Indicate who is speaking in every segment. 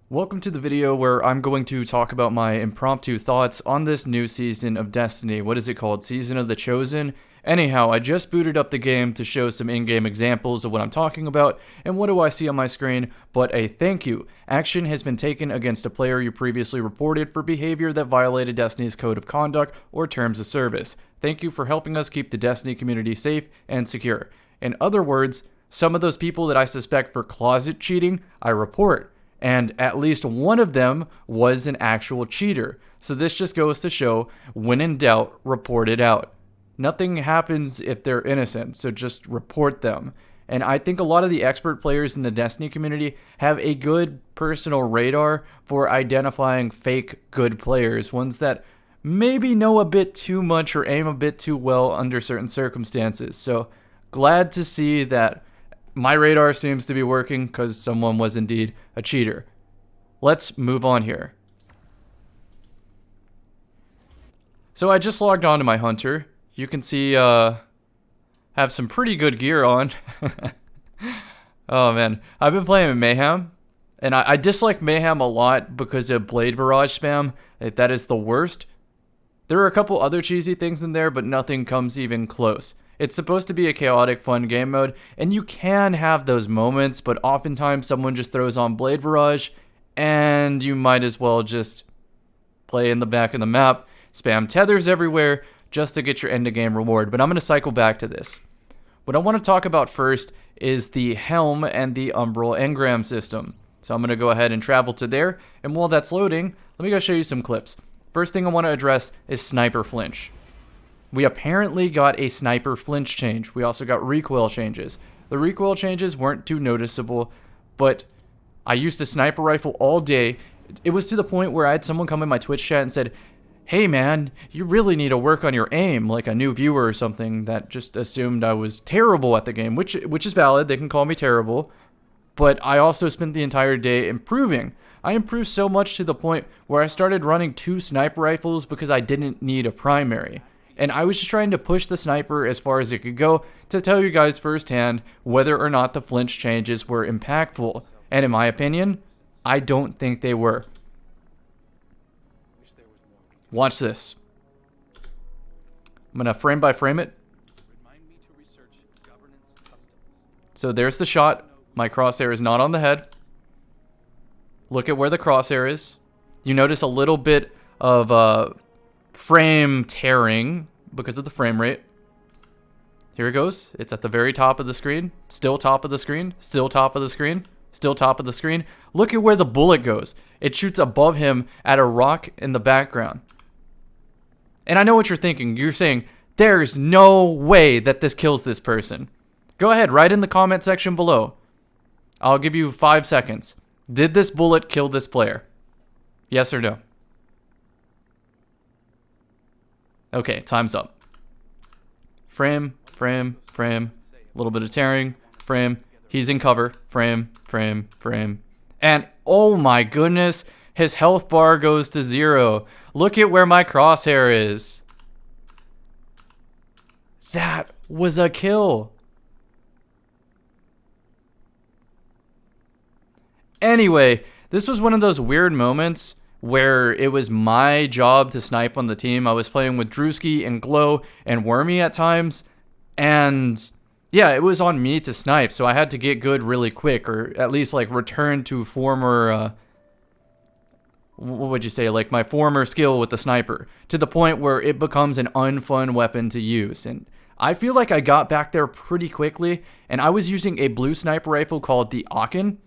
Speaker 1: Welcome to the video where I'm going to talk about my impromptu thoughts on this new season of Destiny. What is it called? Season of the Chosen? Anyhow, I just booted up the game to show some in-game examples of what I'm talking about, and what do I see on my screen but a thank you. Action has been taken against a player you previously reported for behavior that violated Destiny's code of conduct or terms of service. Thank you for helping us keep the Destiny community safe and secure. In other words, some of those people that I suspect for closet cheating, I report. And at least one of them was an actual cheater. So this just goes to show, when in doubt, report it out. Nothing happens if they're innocent, so just report them. And I think a lot of the expert players in the Destiny community have a good personal radar for identifying fake good players, ones that maybe know a bit too much or aim a bit too well under certain circumstances. So glad to see that my radar seems to be working because someone was indeed a cheater. Let's move on here. So I just logged on to my hunter. You can see have some pretty good gear on. Oh man, I've been playing Mayhem, and I dislike Mayhem a lot because of Blade Barrage spam. That is the worst. There are a couple other cheesy things in there, but nothing comes even close. It's supposed to be a chaotic, fun game mode, and you can have those moments, but oftentimes someone just throws on Blade Barrage, and you might as well just play in the back of the map, spam tethers everywhere, just to get your end-of-game reward. But I'm going to cycle back to this. What I want to talk about first is the Helm and the Umbral Engram system. So I'm going to go ahead and travel to there, and while that's loading, let me go show you some clips. First thing I want to address is Sniper Flinch. We apparently got a Sniper Flinch change. We also got Recoil Changes. The Recoil Changes weren't too noticeable, but I used a sniper rifle all day. It was to the point where I had someone come in my Twitch chat and said, "Hey man, you really need to work on your aim," like a new viewer or something that just assumed I was terrible at the game, which is valid. They can call me terrible, but I also spent the entire day improving. I improved so much to the point where I started running 2 sniper rifles because I didn't need a primary. And I was just trying to push the sniper as far as it could go to tell you guys firsthand whether or not the flinch changes were impactful. And in my opinion, I don't think they were. Watch this. I'm going to frame by frame it. So there's the shot. My crosshair is not on the head. Look at where the crosshair is. You notice a little bit of frame tearing because of the frame rate. Here it goes. It's at the very top of the screen. Still top of the screen. Still top of the screen. Still top of the screen. Look at where the bullet goes. It shoots above him at a rock in the background. And I know what you're thinking. You're saying, there's no way that this kills this person. Go ahead, write in the comment section below. I'll give you 5 seconds. Did this bullet kill this player? Yes or no? Okay, time's up. Frame, frame, frame. A little bit of tearing. Frame. He's in cover. Frame, frame, frame. And oh my goodness, his health bar goes to 0. Look at where my crosshair is. That was a kill. Anyway, this was one of those weird moments where it was my job to snipe on the team. I was playing with Drewski and Glow and Wormy at times, and yeah, it was on me to snipe, so I had to get good really quick, or at least like return to former, what would you say, like my former skill with the sniper, to the point where it becomes an unfun weapon to use. And I feel like I got back there pretty quickly, and I was using a blue sniper rifle called the Aachen.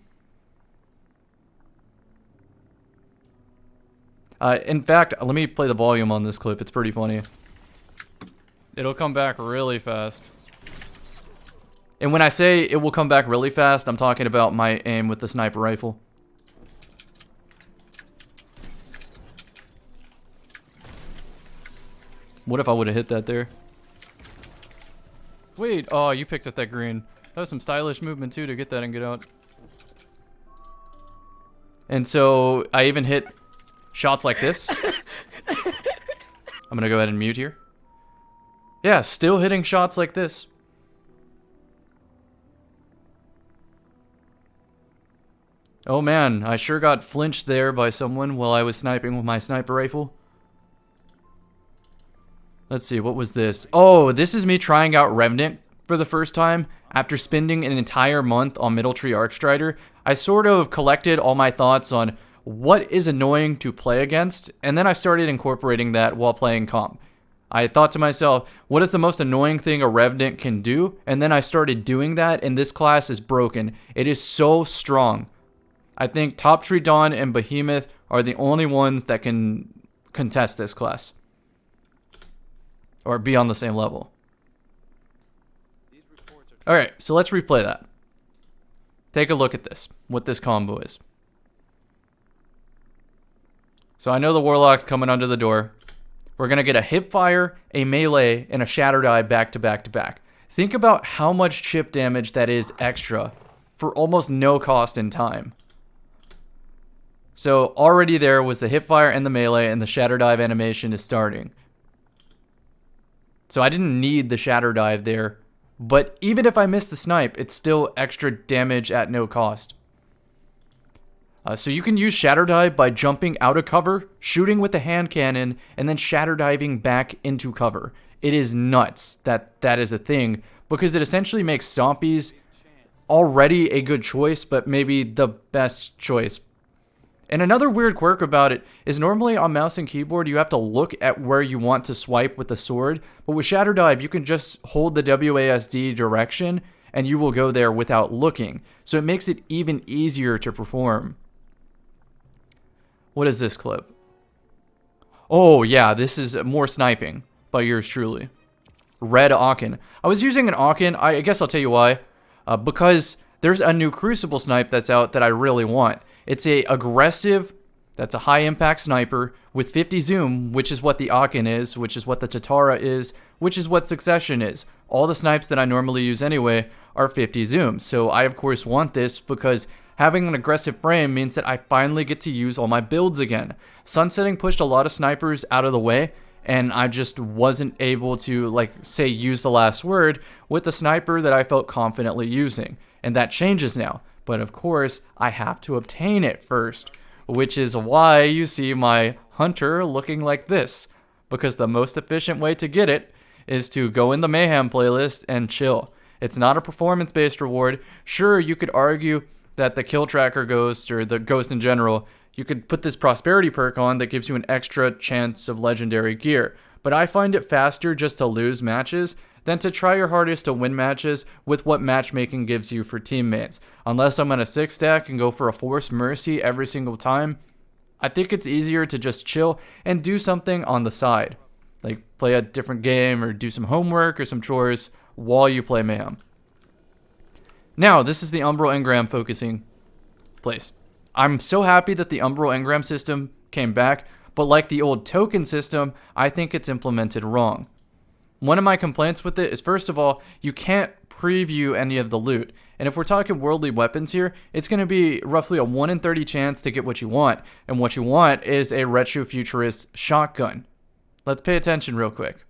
Speaker 1: In fact, let me play the volume on this clip. It's pretty funny. It'll come back really fast. And when I say it will come back really fast, I'm talking about my aim with the sniper rifle. What if I would have hit that there? Wait, oh, you picked up that green. That was some stylish movement too to get that and get out. And so I even hit shots like this. I'm gonna go ahead and mute here. Yeah, still hitting shots like this. Oh man, I sure got flinched there by someone while I was sniping with my sniper rifle. Let's see, what was this? Oh, this is me trying out Revenant for the first time. After spending an entire month on Middle Tree Arcstrider, I sort of collected all my thoughts on what is annoying to play against, and then I started incorporating that while playing comp. I thought to myself, what is the most annoying thing a Revenant can do? And then I started doing that, and this class is broken. It is so strong. I think Top Tree Dawn and Behemoth are the only ones that can contest this class. Or be on the same level. Alright, so let's replay that. Take a look at this, what this combo is. So I know the Warlock's coming under the door. We're going to get a hipfire, a melee, and a shatter die back to back to back. Think about how much chip damage that is extra for almost no cost in time. So already there was the hipfire and the melee, and the shatter dive animation is starting. So I didn't need the shatter dive there, but even if I miss the snipe, it's still extra damage at no cost. So you can use shatter dive by jumping out of cover, shooting with the hand cannon, and then shatter diving back into cover. It is nuts that that is a thing, because it essentially makes Stompies already a good choice, but maybe the best choice. And another weird quirk about it is normally on mouse and keyboard you have to look at where you want to swipe with the sword, but with Shatter Dive you can just hold the WASD direction and you will go there without looking. So it makes it even easier to perform. What is this clip? Oh yeah, this is more sniping by yours truly. Red Aachen. I was using an Aachen, I guess I'll tell you why. Because there's a new Crucible snipe that's out that I really want. It's a aggressive, that's a high impact sniper with 50 zoom, which is what the Aachen is, which is what the Tatara is, which is what Succession is. All the snipes that I normally use anyway are 50 zoom. So I of course want this because having an aggressive frame means that I finally get to use all my builds again. Sunsetting pushed a lot of snipers out of the way, and I just wasn't able to, like, say, use the last word with the sniper that I felt confidently using. And that changes now. But of course, I have to obtain it first, which is why you see my hunter looking like this. Because the most efficient way to get it is to go in the Mayhem playlist and chill. It's not a performance-based reward. Sure, you could argue that the Kill Tracker Ghost, or the Ghost in general, you could put this Prosperity perk on that gives you an extra chance of legendary gear. But I find it faster just to lose matches than to try your hardest to win matches with what matchmaking gives you for teammates. Unless I'm on a 6-stack and go for a Forced Mercy every single time, I think it's easier to just chill and do something on the side. Like play a different game or do some homework or some chores while you play Mayhem. Now, this is the Umbral Engram focusing place. I'm so happy that the Umbral Engram system came back, but like the old token system, I think it's implemented wrong. One of my complaints with it is, first of all, you can't preview any of the loot. And if we're talking worldly weapons here, it's going to be roughly a 1 in 30 chance to get what you want. And what you want is a retrofuturist shotgun. Let's pay attention real quick.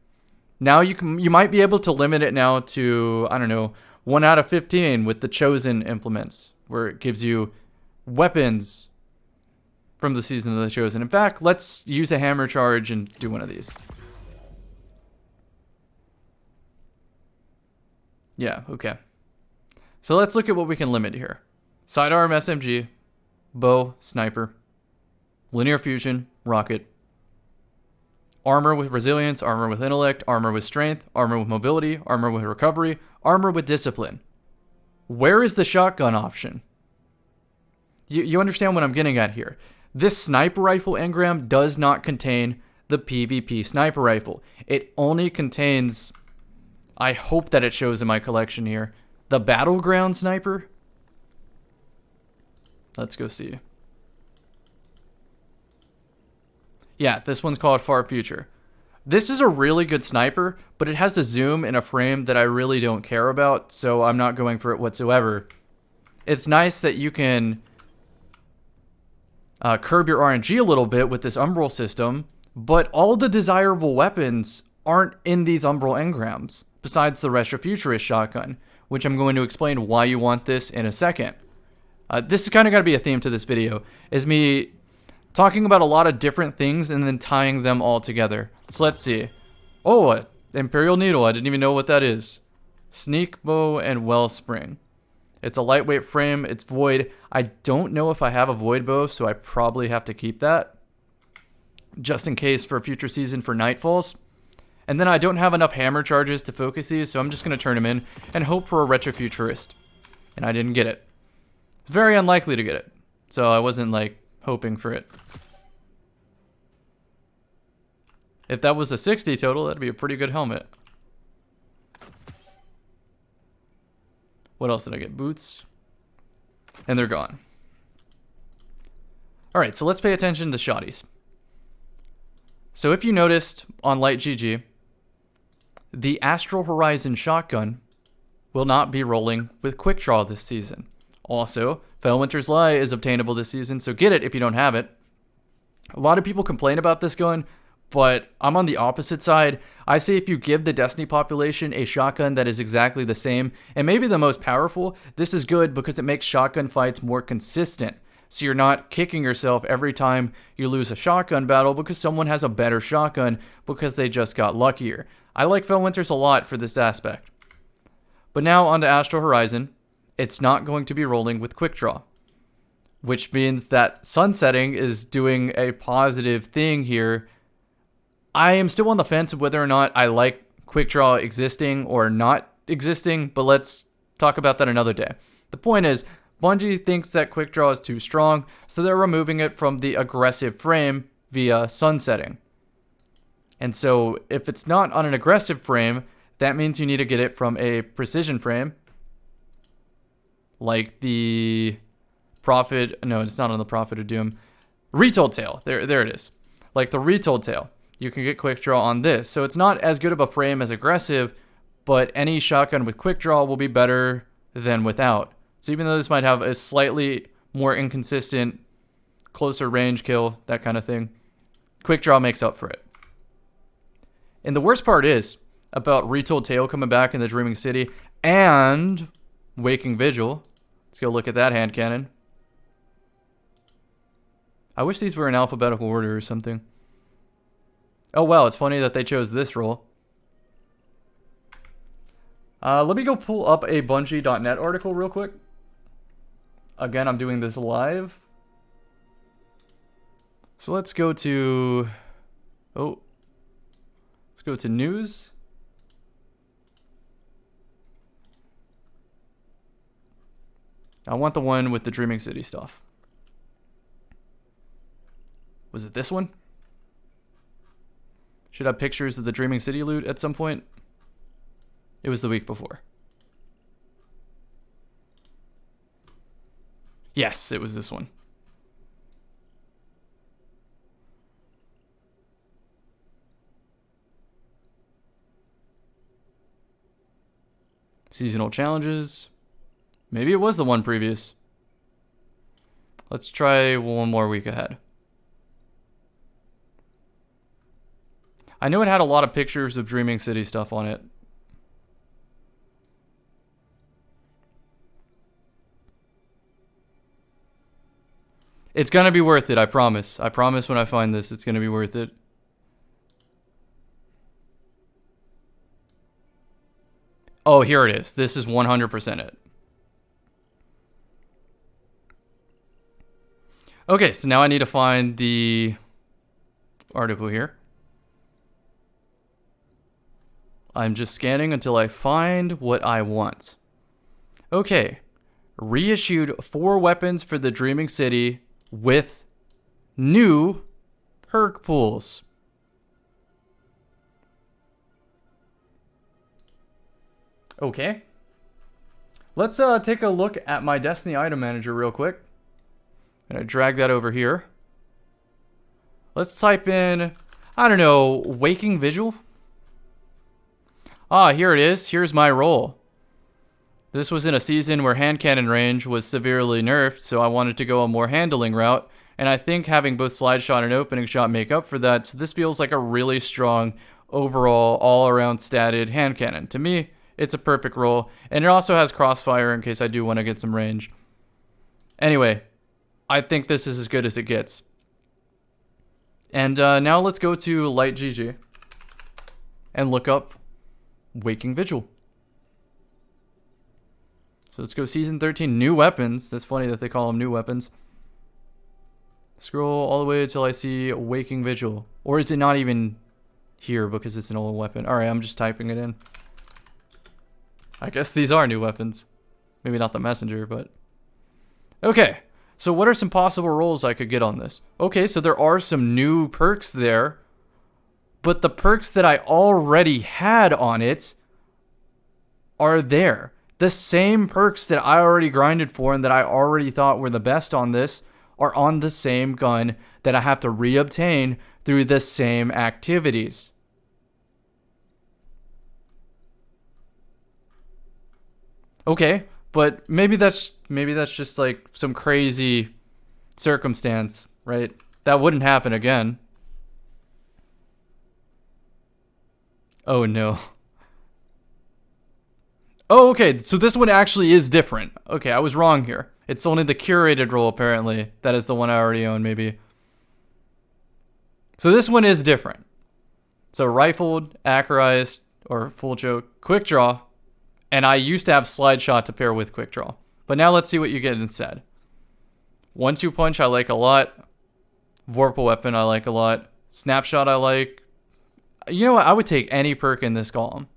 Speaker 1: Now you might be able to limit it now to, I don't know, 1 out of 15 with the Chosen implements, where it gives you weapons from the Season of the Chosen. In fact, let's use a hammer charge and do one of these. Yeah, okay. So let's look at what we can limit here. Sidearm SMG, bow, sniper, linear fusion, rocket, armor with resilience, armor with intellect, armor with strength, armor with mobility, armor with recovery, armor with discipline. Where is the shotgun option? You understand what I'm getting at here. This sniper rifle engram does not contain the PvP sniper rifle. It only contains, I hope that it shows in my collection here, the Battleground sniper. Let's go see. Yeah, this one's called Far Future. This is a really good sniper, but it has a zoom in a frame that I really don't care about, so I'm not going for it whatsoever. It's nice that you can curb your RNG a little bit with this Umbral system, but all the desirable weapons aren't in these Umbral engrams, besides the Retrofuturist shotgun, which I'm going to explain why you want this in a second. This is kind of got to be a theme to this video, is me talking about a lot of different things and then tying them all together. So let's see. Oh, Imperial Needle. I didn't even know what that is. Sneak Bow and Wellspring. It's a lightweight frame. It's void. I don't know if I have a void bow, so I probably have to keep that just in case for a future season for Nightfalls. And then I don't have enough hammer charges to focus these, so I'm just going to turn them in and hope for a Retrofuturist. And I didn't get it. Very unlikely to get it. So I wasn't, like, hoping for it. If that was a 60 total, that'd be a pretty good helmet. What else did I get? Boots. And they're gone. Alright, so let's pay attention to shotties. So if you noticed on Light GG, the Astral Horizon shotgun will not be rolling with Quick Draw this season. Also, Felwinter's Lie is obtainable this season, so get it if you don't have it. A lot of people complain about this gun, but I'm on the opposite side. I say if you give the Destiny population a shotgun that is exactly the same, and maybe the most powerful, this is good because it makes shotgun fights more consistent. So you're not kicking yourself every time you lose a shotgun battle because someone has a better shotgun because they just got luckier. I like Felwinter's a lot for this aspect. But now on to Astral Horizon. It's not going to be rolling with Quick Draw, which means that Sunsetting is doing a positive thing here. I am still on the fence of whether or not I like Quick Draw existing or not existing, but let's talk about that another day. The point is, Bungie thinks that Quick Draw is too strong, so they're removing it from the aggressive frame via Sunsetting. And so if it's not on an aggressive frame, that means you need to get it from a precision frame, like the Prophet. No, it's not on the Prophet of Doom. Retool Tail. There it is. Like the Retool Tail. You can get Quick Draw on this. So it's not as good of a frame as aggressive, but any shotgun with Quick Draw will be better than without. So even though this might have a slightly more inconsistent, closer range kill, that kind of thing, Quick Draw makes up for it. And the worst part is about Retool Tail coming back in the Dreaming City and Waking Vigil. Let's go look at that hand cannon. I wish these were in alphabetical order or something. Oh wow, it's funny that they chose this role. Let me go pull up a Bungie.net article real quick. Again, I'm doing this live. So let's go to... let's go to news. I want the one with the Dreaming City stuff. Was it this one? Should have pictures of the Dreaming City loot at some point. It was the week before. Yes, it was this one. Seasonal challenges. Maybe it was the one previous. Let's try one more week ahead. I know it had a lot of pictures of Dreaming City stuff on it. It's gonna be worth it, I promise. I promise when I find this, it's gonna be worth it. Oh, here it is. This is 100% it. Okay, so now I need to find the article here. I'm just scanning until I find what I want. Okay. Reissued 4 weapons for the Dreaming City with new perk pools. Okay. Let's take a look at my Destiny item manager real quick. I'm gonna drag that over here. Let's type in, I don't know, Waking Vigil. Ah, here it is. Here's my role. This was in a season where hand cannon range was severely nerfed, so I wanted to go a more handling route, and I think having both slide shot and opening shot make up for that, so this feels like a really strong overall all-around statted hand cannon. To me, it's a perfect role, and it also has crossfire in case I do want to get some range. Anyway, I think this is as good as it gets. And now let's go to Light GG and look up Waking Vigil. So let's go Season 13, new weapons. That's funny that they call them new weapons. Scroll all the way until I see Waking Vigil. Or is it not even here because it's an old weapon? Alright, I'm just typing it in. I guess these are new weapons. Maybe not the messenger, but... Okay, so what are some possible rolls I could get on this? Okay, so there are some new perks there. But the perks that I already had on it are there. The same perks that I already grinded for and that I already thought were the best on this are on the same gun that I have to reobtain through the same activities. Okay, but maybe that's just like some crazy circumstance, right? That wouldn't happen again. Oh no. Oh, okay, so this one actually is different. Okay, I was wrong here. It's only the curated roll, apparently. That is the one I already own, maybe. So this one is different. So rifled, accurized, or full choke, quick draw. And I used to have slide shot to pair with quick draw. But now let's see what you get instead. 1-2 punch I like a lot. Vorpal weapon I like a lot. Snapshot I like. You know what? I would take any perk in this column.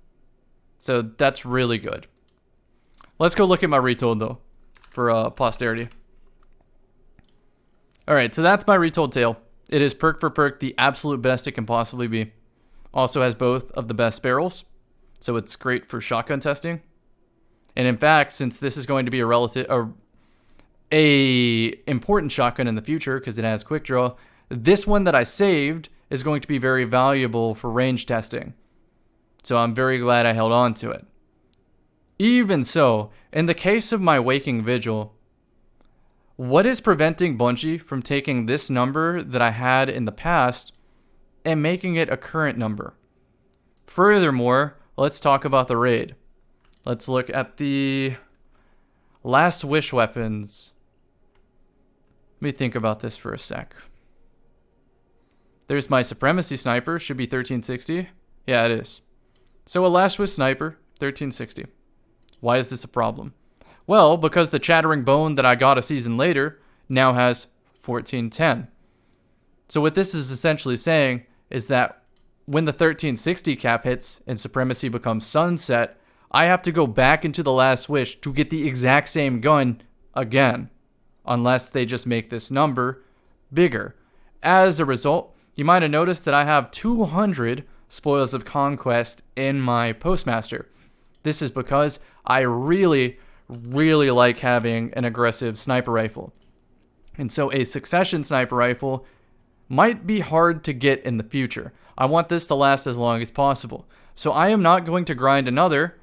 Speaker 1: So that's really good. Let's go look at my retold though, for posterity. Alright, so that's my retold tail. It is perk for perk the absolute best it can possibly be. Also has both of the best barrels, so it's great for shotgun testing. And in fact, since this is going to be a important shotgun in the future because it has quick draw, this one that I saved is going to be very valuable for range testing. So I'm very glad I held on to it. Even so, in the case of my Waking Vigil, what is preventing Bungie from taking this number that I had in the past and making it a current number? Furthermore, let's talk about the raid. Let's look at the Last Wish weapons. Let me think about this for a sec. There's my Supremacy Sniper, should be 1360. Yeah, it is. So a Last Wish Sniper, 1360. Why is this a problem? Well, because the Chattering Bone that I got a season later now has 1410. So what this is essentially saying is that when the 1360 cap hits and Supremacy becomes sunset, I have to go back into the Last Wish to get the exact same gun again, unless they just make this number bigger. As a result, you might have noticed that I have 200 Spoils of Conquest in my Postmaster. This is because I really like having an aggressive sniper rifle. And so a succession sniper rifle might be hard to get in the future. I want this to last as long as possible. So I am not going to grind another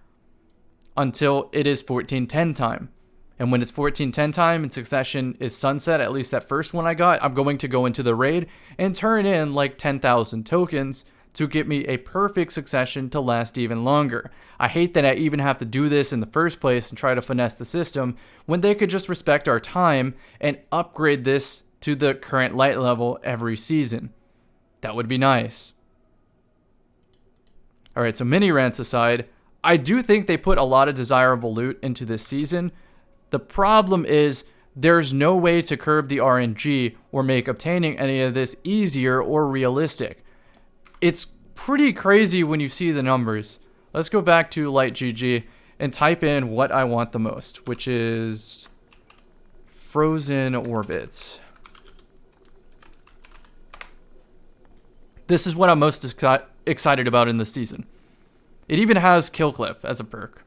Speaker 1: until it is 1410 time. And when it's 1410 time and succession is sunset, at least that first one I got, I'm going to go into the raid and turn in like 10,000 tokens to get me a perfect succession to last even longer. I hate that I even have to do this in the first place and try to finesse the system when they could just respect our time and upgrade this to the current light level every season. That would be nice. Alright, so mini rants aside, I do think they put a lot of desirable loot into this season. The problem is there's no way to curb the RNG or make obtaining any of this easier or realistic. It's pretty crazy when you see the numbers. Let's go back to Light GG and type in what I want the most, which is Frozen Orbits. This is what I'm most excited about in this season. It even has Kill Clip as a perk,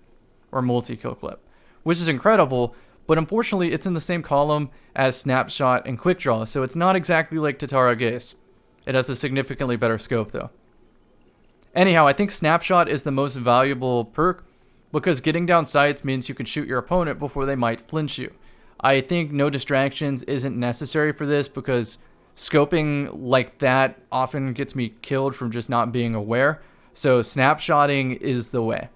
Speaker 1: or multi-kill clip, which is incredible, but unfortunately it's in the same column as Snapshot and Quick Draw, so it's not exactly like Tatara Gaze. It has a significantly better scope though. Anyhow, I think Snapshot is the most valuable perk because getting down sights means you can shoot your opponent before they might flinch you. I think no distractions isn't necessary for this because scoping like that often gets me killed from just not being aware. So snapshotting is the way.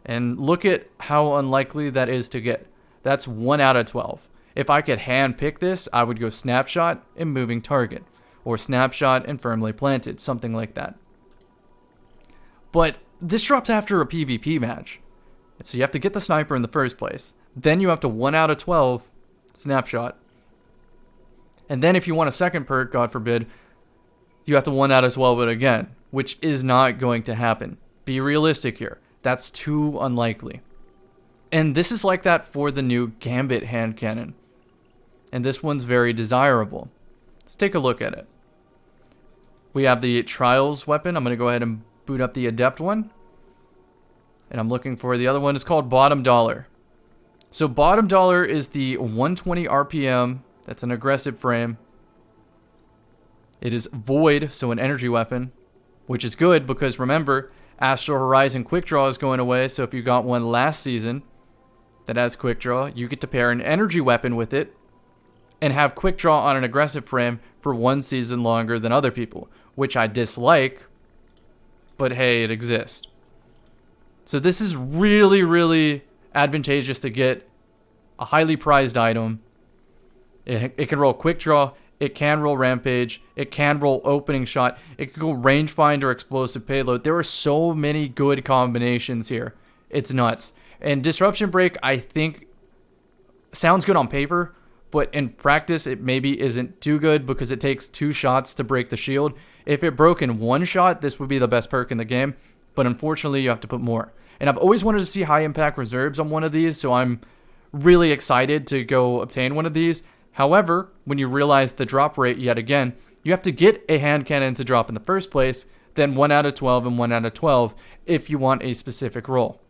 Speaker 1: And look at how unlikely that is to get. That's 1 out of 12. If I could hand pick this, I would go snapshot and moving target, or snapshot and firmly planted, something like that. But this drops after a PvP match. So you have to get the sniper in the first place. Then you have to 1 out of 12 snapshot. And then if you want a second perk, God forbid, you have to 1 out of 12 it again, which is not going to happen. Be realistic here. That's too unlikely. And this is like that for the new Gambit hand cannon. And this one's very desirable. Let's take a look at it. We have the Trials weapon. I'm going to go ahead and boot up the Adept one. And I'm looking for the other one. It's called Bottom Dollar. So Bottom Dollar is the 120 RPM. That's an aggressive frame. It is void, so an energy weapon, which is good because remember, Astral Horizon Quick Draw is going away. So if you got one last season that has Quick Draw, you get to pair an energy weapon with it and have Quick Draw on an aggressive frame for 1 season longer than other people, which I dislike, but hey, it exists. So this is really, really advantageous to get a highly prized item. It can roll Quick Draw, it can roll Rampage, it can roll Opening Shot, it can go Rangefinder, Explosive Payload. There are so many good combinations here. It's nuts. And Disruption Break, I think, sounds good on paper, but in practice, it maybe isn't too good because it takes 2 shots to break the shield. If it broke in 1 shot, this would be the best perk in the game, but unfortunately, you have to put more. And I've always wanted to see high impact reserves on one of these, so I'm really excited to go obtain one of these. However, when you realize the drop rate yet again, you have to get a hand cannon to drop in the first place, then 1 out of 12 and 1 out of 12 if you want a specific roll.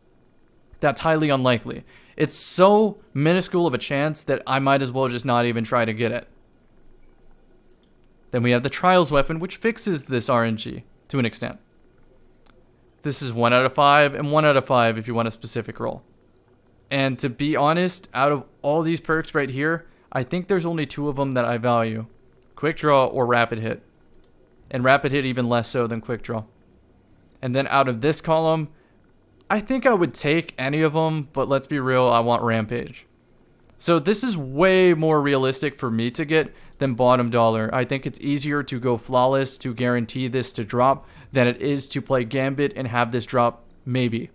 Speaker 1: That's highly unlikely. It's so minuscule of a chance that I might as well just not even try to get it. Then we have the Trials weapon, which fixes this RNG to an extent. This is 1 out of 5 and 1 out of 5 if you want a specific roll. And to be honest, out of all these perks right here, I think there's only 2 of them that I value. Quick Draw or Rapid Hit. And Rapid Hit even less so than Quick Draw. And then out of this column, I think I would take any of them, but let's be real, I want Rampage. So this is way more realistic for me to get than Bottom Dollar. I think it's easier to go Flawless to guarantee this to drop than it is to play Gambit and have this drop maybe.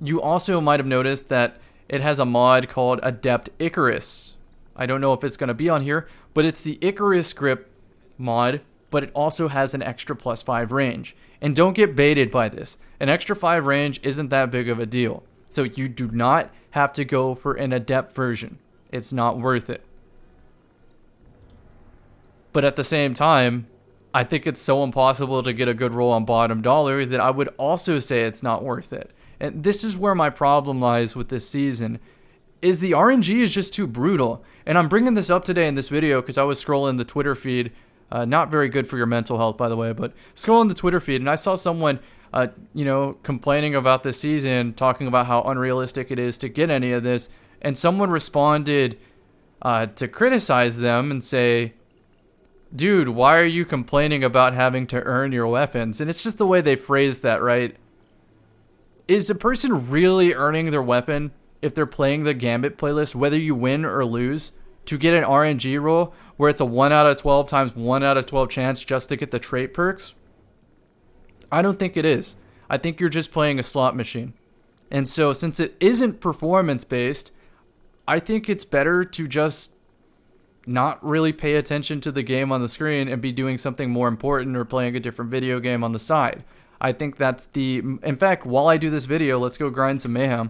Speaker 1: You also might have noticed that it has a mod called Adept Icarus. I don't know if it's going to be on here, but it's the Icarus grip mod, but it also has an extra +5 range. And don't get baited by this. An extra 5 range isn't that big of a deal. So you do not have to go for an Adept version. It's not worth it. But at the same time, I think it's so impossible to get a good roll on Bottom Dollar that I would also say it's not worth it. And this is where my problem lies with this season, is the RNG is just too brutal. And I'm bringing this up today in this video because I was scrolling the Twitter feed. Not very good for your mental health, by the way, but scrolling the Twitter feed and I saw someone, complaining about this season, talking about how unrealistic it is to get any of this. And someone responded to criticize them and say, dude, why are you complaining about having to earn your weapons? And it's just the way they phrase that, right? Is a person really earning their weapon if they're playing the Gambit playlist, whether you win or lose, to get an RNG roll where it's a 1 out of 12 times 1 out of 12 chance just to get the trait perks? I don't think it is. I think you're just playing a slot machine. And so since it isn't performance based, I think it's better to just not really pay attention to the game on the screen and be doing something more important or playing a different video game on the side. I think that's in fact, while I do this video, let's go grind some mayhem.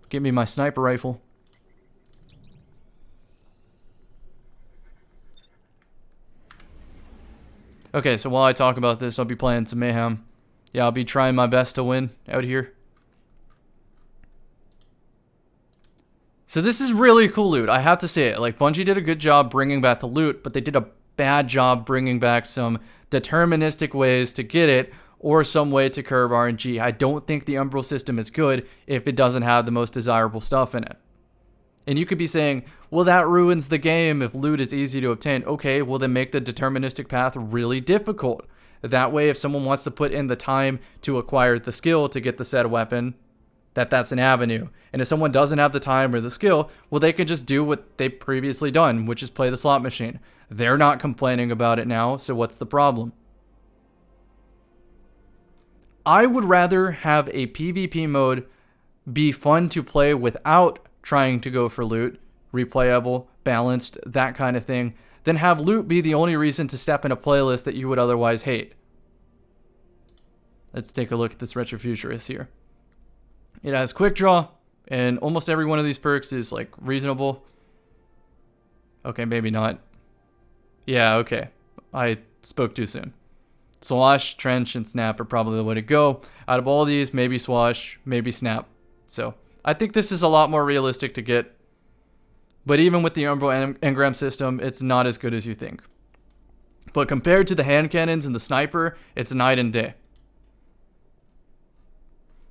Speaker 1: Give me my sniper rifle. Okay, so while I talk about this, I'll be playing some mayhem. Yeah, I'll be trying my best to win out here. So this is really cool loot, I have to say it. Like, Bungie did a good job bringing back the loot, but they did a bad job bringing back some deterministic ways to get it, or some way to curve RNG. I don't think the Umbral system is good if it doesn't have the most desirable stuff in it. And you could be saying, well, that ruins the game if loot is easy to obtain. Okay, well then make the deterministic path really difficult. That way, if someone wants to put in the time to acquire the skill to get the said weapon, that's an avenue. And if someone doesn't have the time or the skill, well, they can just do what they've previously done, which is play the slot machine. They're not complaining about it now, so what's the problem? I would rather have a PvP mode be fun to play without trying to go for loot, replayable, balanced, that kind of thing, than have loot be the only reason to step in a playlist that you would otherwise hate. Let's take a look at this Retrofuturist here. It has quick draw, and almost every one of these perks is like reasonable. Okay, maybe not. Yeah, okay. I spoke too soon. Swash, Trench, and Snap are probably the way to go. Out of all these, maybe Swash, maybe Snap. So, I think this is a lot more realistic to get. But even with the Umbral Engram system, it's not as good as you think. But compared to the hand cannons and the sniper, it's night and day.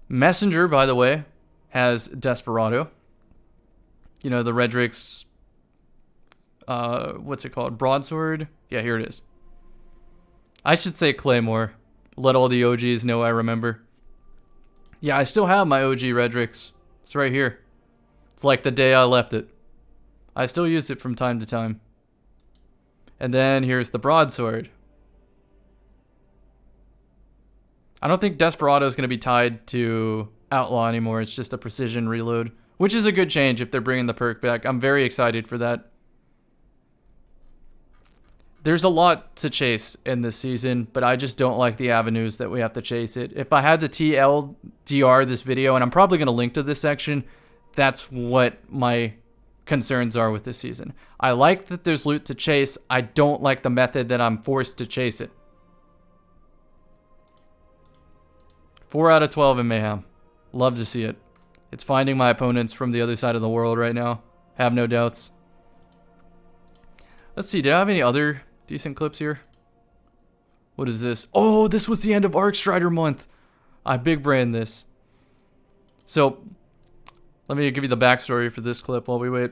Speaker 1: Messenger, by the way, has Desperado. You know, the Redrick's, what's it called? Broadsword? Yeah, here it is. I should say Claymore. Let all the OGs know I remember. Yeah, I still have my OG Redrick's. It's right here. It's like the day I left it. I still use it from time to time. And then here's the Broadsword. I don't think Desperado is going to be tied to Outlaw anymore. It's just a precision reload, which is a good change if they're bringing the perk back. I'm very excited for that. There's a lot to chase in this season, but I just don't like the avenues that we have to chase it. If I had the TLDR this video, and I'm probably going to link to this section, that's what my concerns are with this season. I like that there's loot to chase. I don't like the method that I'm forced to chase it. 4 out of 12 in Mayhem. Love to see it. It's finding my opponents from the other side of the world right now. Have no doubts. Let's see, did I have any other decent clips here? What is this? Oh, this was the end of Arcstrider month. I big brain this. So, let me give you the backstory for this clip while we wait.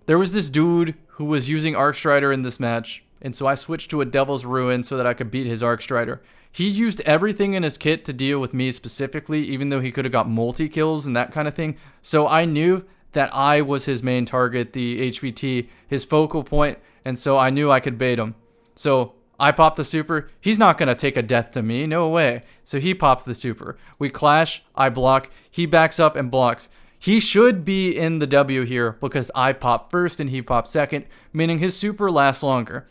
Speaker 1: There was this dude who was using Arcstrider in this match, and so I switched to a Devil's Ruin so that I could beat his Arcstrider. He used everything in his kit to deal with me specifically, even though he could have got multi-kills and that kind of thing. So I knew that I was his main target, the HVT, his focal point, and so I knew I could bait him. So I popped the super. He's not going to take a death to me, no way. So he pops the super. We clash, I block, he backs up and blocks. He should be in the W here because I pop first and he pops second, meaning his super lasts longer.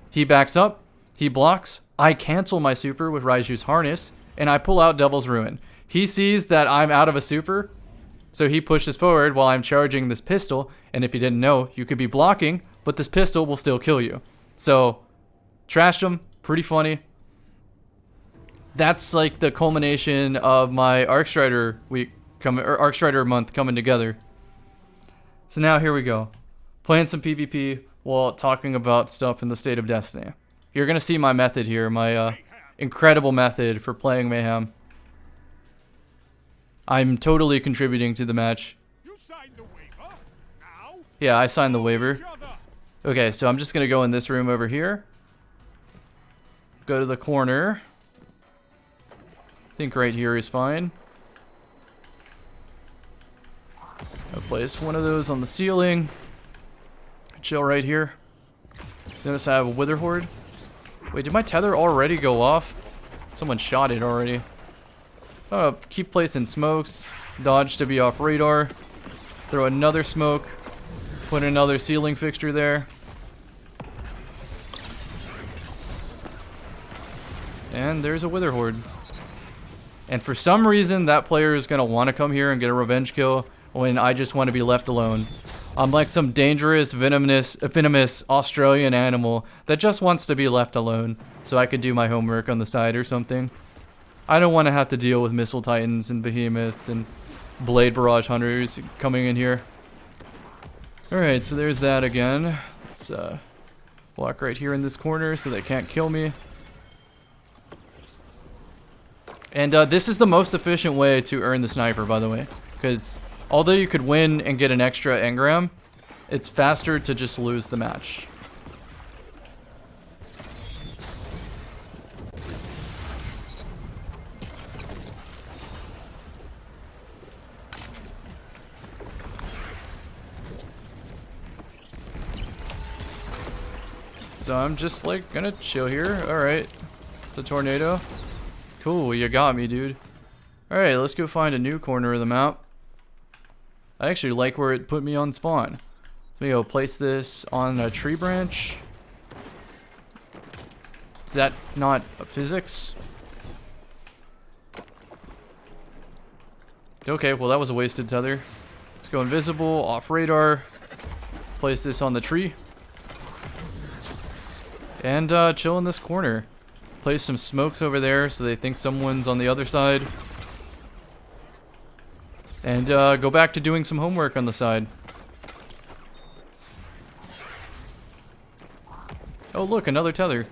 Speaker 1: He backs up, he blocks, I cancel my super with Raiju's Harness, and I pull out Devil's Ruin. He sees that I'm out of a super, so he pushes forward while I'm charging this pistol, and if you didn't know, you could be blocking, but this pistol will still kill you. So, trashed him, pretty funny. That's like the culmination of my Arcstrider week, or Arcstrider month coming together. So now here we go. Playing some PvP while talking about stuff in the State of Destiny. You're going to see my method here, my incredible method for playing Mayhem. I'm totally contributing to the match.
Speaker 2: You signed the waiver. Now,
Speaker 1: yeah, I signed the waiver. Okay, so I'm just going to go in this room over here. Go to the corner. I think right here is fine. I'll place one of those on the ceiling. Chill right here. Notice I have a Wither Horde. Wait, did my tether already go off? Someone shot it already. Keep placing smokes. Dodge to be off radar. Throw another smoke. Put another ceiling fixture there. And there's a Wither Horde. And for some reason, that player is going to want to come here and get a revenge kill when I just want to be left alone. I'm like some dangerous, venomous Australian animal that just wants to be left alone so I could do my homework on the side or something. I don't want to have to deal with Missile Titans and Behemoths and Blade Barrage Hunters coming in here. Alright, so there's that again. Let's block right here in this corner so they can't kill me. And this is the most efficient way to earn the sniper, by the way, because although you could win and get an extra engram, it's faster to just lose the match. So I'm just like gonna chill here. Alright. It's a tornado. Cool, you got me, dude. Alright, let's go find a new corner of the map. I actually like where it put me on spawn. Let me go place this on a tree branch. Is that not physics? Okay, well that was a wasted tether. Let's go invisible, off radar. Place this on the tree. And chill in this corner. Place some smokes over there so they think someone's on the other side. And go back to doing some homework on the side. Oh look, another tether.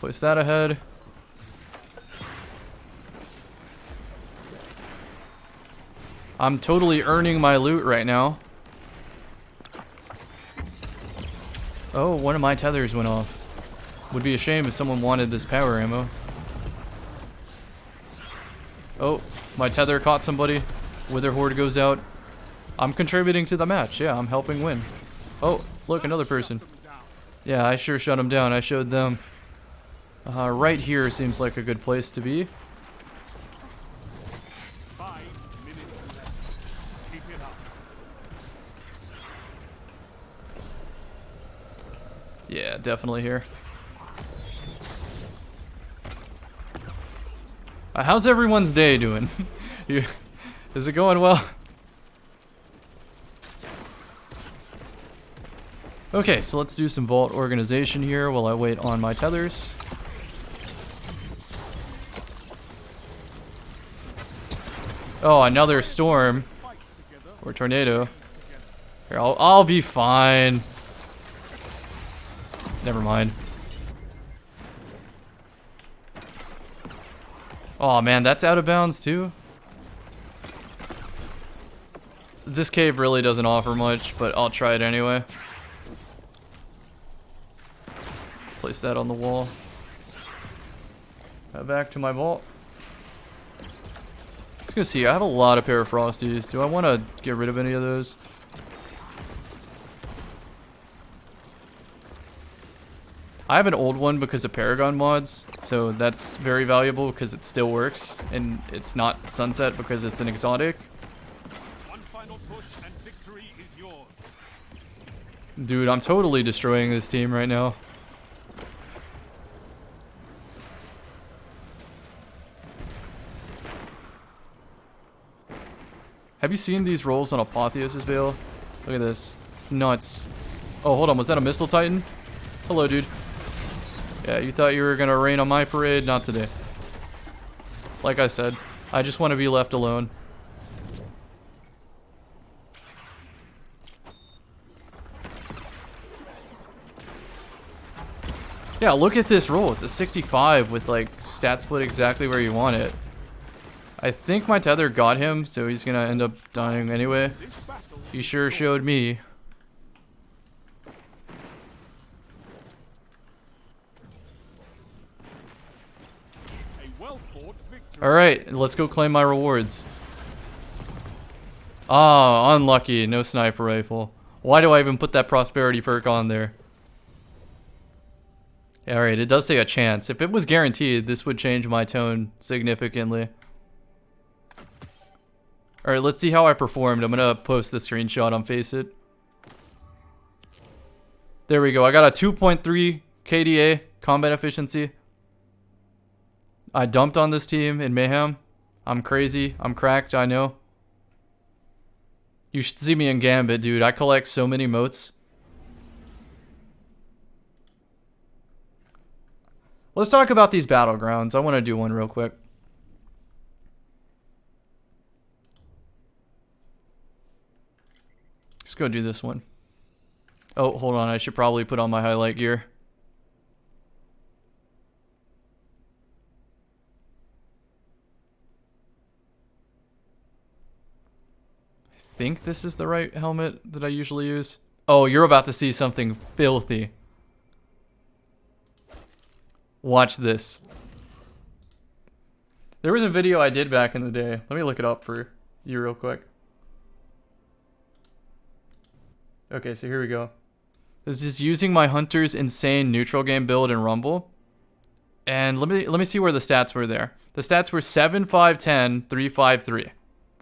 Speaker 1: Place that ahead. I'm totally earning my loot right now. Oh, one of my tethers went off. Would be a shame if someone wanted this power ammo. Oh, my tether caught somebody. Wither Horde goes out. I'm contributing to the match. Yeah, I'm helping win. Oh, look, another person. Yeah, I sure shut them down. I showed them. Right here seems like a good place to be.
Speaker 2: 5 minutes left. Keep it up.
Speaker 1: Yeah, definitely here. How's everyone's day doing? Is it going well? Okay, so let's do some vault organization here while I wait on my tethers. Oh, another storm. Or tornado. Here, I'll be fine. Never mind. Oh man, that's out of bounds too. This cave really doesn't offer much, but I'll try it anyway. Place that on the wall. Back to my vault. Let's go see. I have a lot of Parafrosties. Do I want to get rid of any of those? I have an old one because of Paragon mods, so that's very valuable because it still works, and it's not Sunset because it's an exotic.
Speaker 2: One final push and victory is yours.
Speaker 1: Dude, I'm totally destroying this team right now. Have you seen these rolls on Apotheosis Veil? Look at this. It's nuts. Oh, hold on. Was that a Missile Titan? Hello, dude. Yeah, you thought you were gonna rain on my parade? Not today. Like I said, I just want to be left alone. Yeah, look at this roll. It's a 65 with like stat split exactly where you want it. I think my tether got him, so he's gonna end up dying anyway. He sure showed me. Alright, let's go claim my rewards. Ah, unlucky. No sniper rifle. Why do I even put that prosperity perk on there? Alright, it does say a chance. If it was guaranteed, this would change my tone significantly. Alright, let's see how I performed. I'm gonna post the screenshot on Faceit. There we go. I got a 2.3 KDA combat efficiency. I dumped on this team in Mayhem. I'm crazy. I'm cracked, I know. You should see me in Gambit, dude. I collect so many motes. Let's talk about these Battlegrounds. I want to do one real quick. Let's go do this one. Oh, hold on. I should probably put on my highlight gear. I think this is the right helmet that I usually use. Oh, you're about to see something filthy. Watch this. There was a video I did back in the day. Let me look it up for you real quick. Okay, so here we go. This is using my Hunter's insane neutral game build in Rumble. And let me see where the stats were there. The stats were 7, 5, 10, 3, 5, 3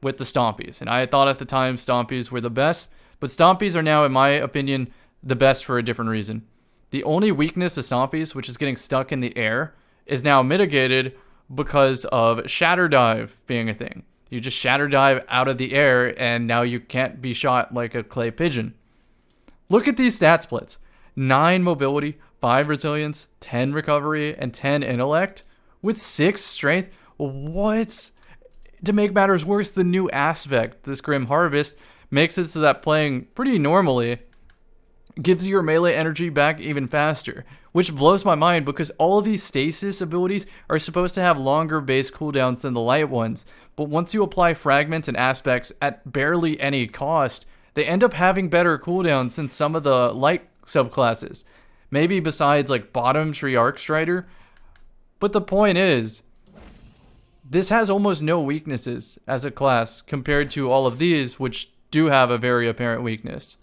Speaker 1: with the Stompies. And I thought at the time Stompies were the best. But Stompies are now, in my opinion, the best for a different reason. The only weakness of Stompies, which is getting stuck in the air, is now mitigated because of Shatter Dive being a thing. You just Shatter Dive out of the air, and now you can't be shot like a clay pigeon. Look at these stat splits. 9 mobility, 5 resilience, 10 recovery, and 10 intellect, with 6 strength. What? To make matters worse, the new aspect, this Grim Harvest, makes it so that playing pretty normally gives your melee energy back even faster, which blows my mind because all of these stasis abilities are supposed to have longer base cooldowns than the light ones, but once you apply fragments and aspects at barely any cost, they end up having better cooldowns than some of the light subclasses. Maybe besides like Bottom Tree Arcstrider. But the point is, this has almost no weaknesses as a class compared to all of these, which do have a very apparent weakness.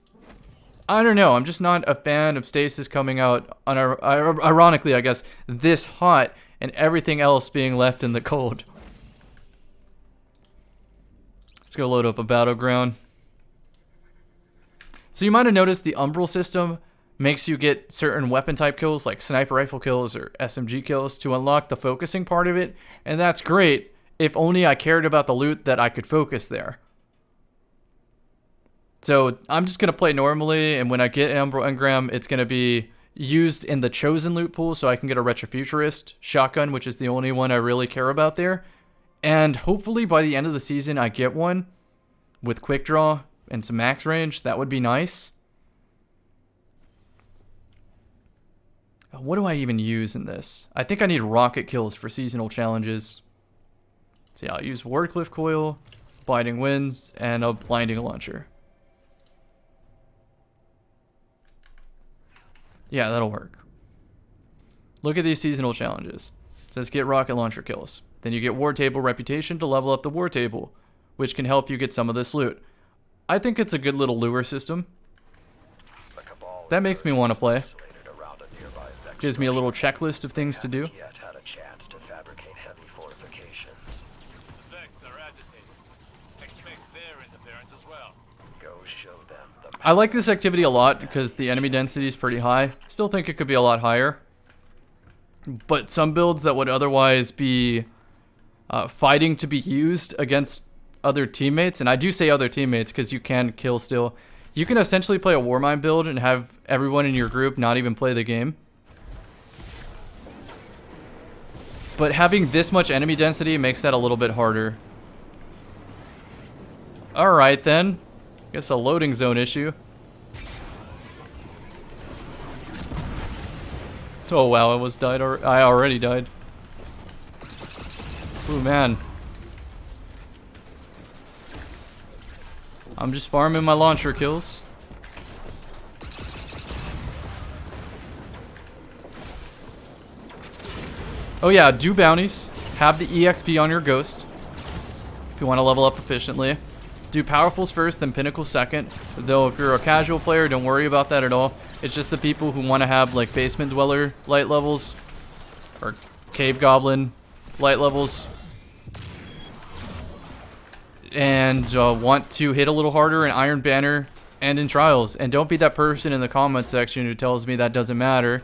Speaker 1: I don't know, I'm just not a fan of stasis coming out, ironically I guess, this hot and everything else being left in the cold. Let's go load up a battleground. So you might have noticed the Umbral system makes you get certain weapon type kills like sniper rifle kills or SMG kills to unlock the focusing part of it, and that's great if only I cared about the loot that I could focus there. So I'm just going to play normally, and when I get an Umbral Engram, it's going to be used in the chosen loot pool so I can get a Retrofuturist shotgun, which is the only one I really care about there. And hopefully by the end of the season I get one with quick draw and some max range. That would be nice. What do I even use in this? I think I need rocket kills for seasonal challenges. So yeah, I'll use Wardcliff Coil, Blinding Winds, and a Blinding Launcher. Yeah, that'll work. Look at these seasonal challenges. It says get rocket launcher kills. Then you get War Table Reputation to level up the War Table, which can help you get some of this loot. I think it's a good little lure system. That makes me want to play. Gives me a little checklist of things to do. I like this activity a lot because the enemy density is pretty high. Still think it could be a lot higher. But some builds that would otherwise be fighting to be used against other teammates, and I do say other teammates because you can kill still. You can essentially play a Warmind build and have everyone in your group not even play the game. But having this much enemy density makes that a little bit harder. Alright then. Guess a loading zone issue. Oh wow, I already died. Ooh man. I'm just farming my launcher kills. Oh yeah, do bounties. Have the EXP on your ghost if you want to level up efficiently. Do powerfuls first, then pinnacles second. Though if you're a casual player, don't worry about that at all. It's just the people who want to have like basement dweller light levels or cave goblin light levels and want to hit a little harder in Iron Banner and in Trials. And don't be that person in the comment section who tells me that doesn't matter.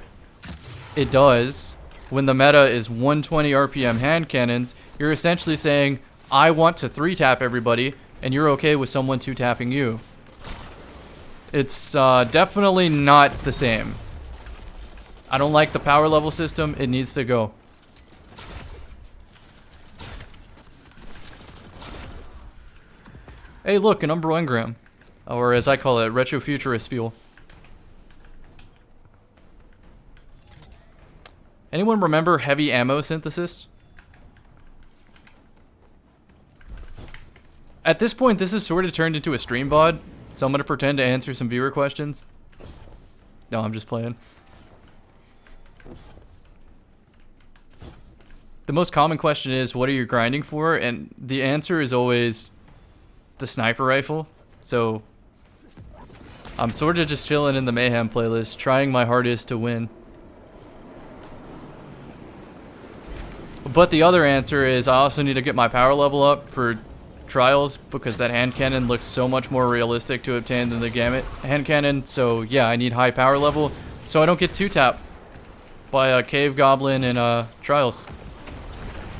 Speaker 1: It does. When the meta is 120 RPM hand cannons, you're essentially saying, I want to 3-tap everybody, and you're okay with someone 2-tapping you. It's definitely not the same. I don't like the power level system. It needs to go. Hey, look, an Umbral Engram. Or as I call it, Retrofuturist fuel. Anyone remember heavy ammo synthesis? At this point, this is sort of turned into a stream VOD, so I'm going to pretend to answer some viewer questions. No, I'm just playing. The most common question is, what are you grinding for? And the answer is always the sniper rifle. So I'm sort of just chilling in the Mayhem playlist, trying my hardest to win. But the other answer is I also need to get my power level up for trials because that hand cannon looks so much more realistic to obtain than the gamut hand cannon. So yeah, I need high power level so I don't get 2-tapped by a cave goblin in trials.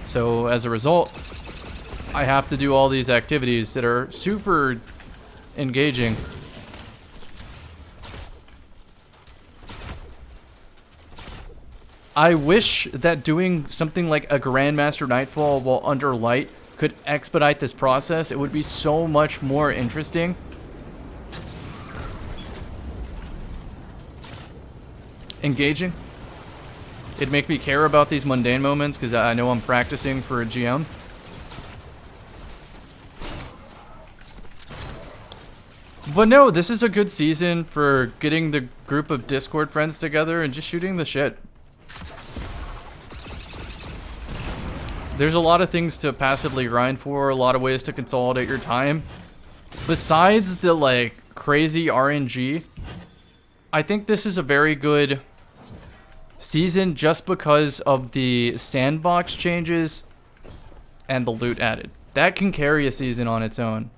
Speaker 1: So as a result, I have to do all these activities that are super engaging. I wish that doing something like a Grandmaster Nightfall while under light could expedite this process. It would be so much more interesting. Engaging. It'd make me care about these mundane moments because I know I'm practicing for a GM. But no, this is a good season for getting the group of Discord friends together and just shooting the shit. There's a lot of things to passively grind for, a lot of ways to consolidate your time. Besides the, like, crazy RNG, I think this is a very good season just because of the sandbox changes and the loot added. That can carry a season on its own.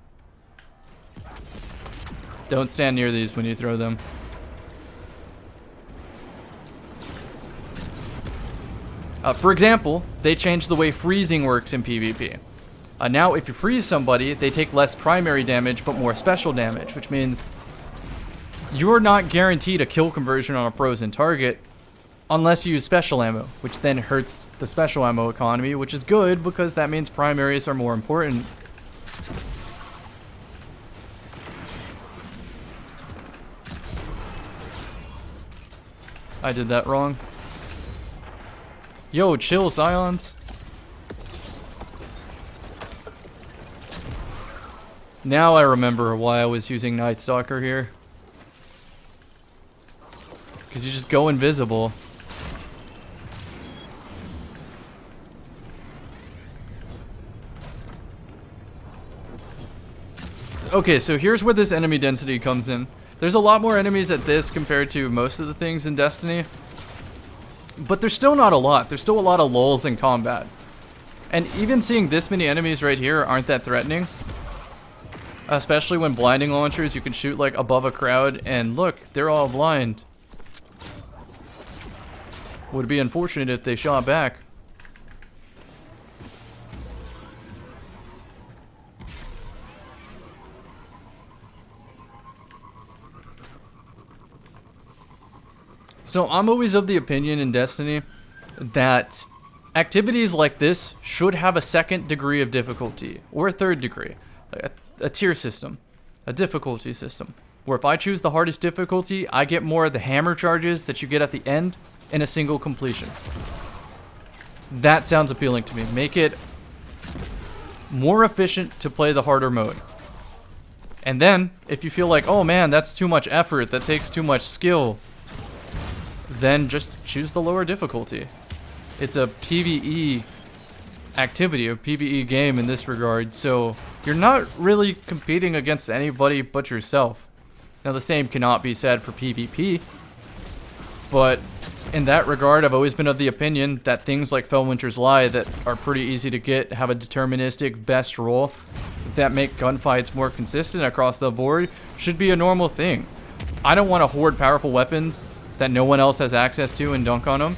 Speaker 1: Don't stand near these when you throw them. For example, they changed the way freezing works in PvP. Now, if you freeze somebody, they take less primary damage, but more special damage, which means you're not guaranteed a kill conversion on a frozen target unless you use special ammo, which then hurts the special ammo economy, which is good because that means primaries are more important. I did that wrong. Yo, chill, Scions. Now I remember why I was using Night Stalker here. Because you just go invisible. Okay, so here's where this enemy density comes in. There's a lot more enemies at this compared to most of the things in Destiny. But there's still not a lot. There's still a lot of lulls in combat. And even seeing this many enemies right here aren't that threatening. Especially when blinding launchers, you can shoot like above a crowd and look, they're all blind. Would be unfortunate if they shot back. So I'm always of the opinion in Destiny that activities like this should have a second degree of difficulty or a third degree, a tier system, a difficulty system, where if I choose the hardest difficulty, I get more of the hammer charges that you get at the end in a single completion. That sounds appealing to me. Make it more efficient to play the harder mode. And then, if you feel like, oh man, that's too much effort, that takes too much skill, then just choose the lower difficulty. It's a PvE activity, a PvE game in this regard, so you're not really competing against anybody but yourself. Now the same cannot be said for PvP, but in that regard I've always been of the opinion that things like Fellwinter's Lie that are pretty easy to get, have a deterministic best roll, that make gunfights more consistent across the board, should be a normal thing. I don't want to hoard powerful weapons that no one else has access to and dunk on them.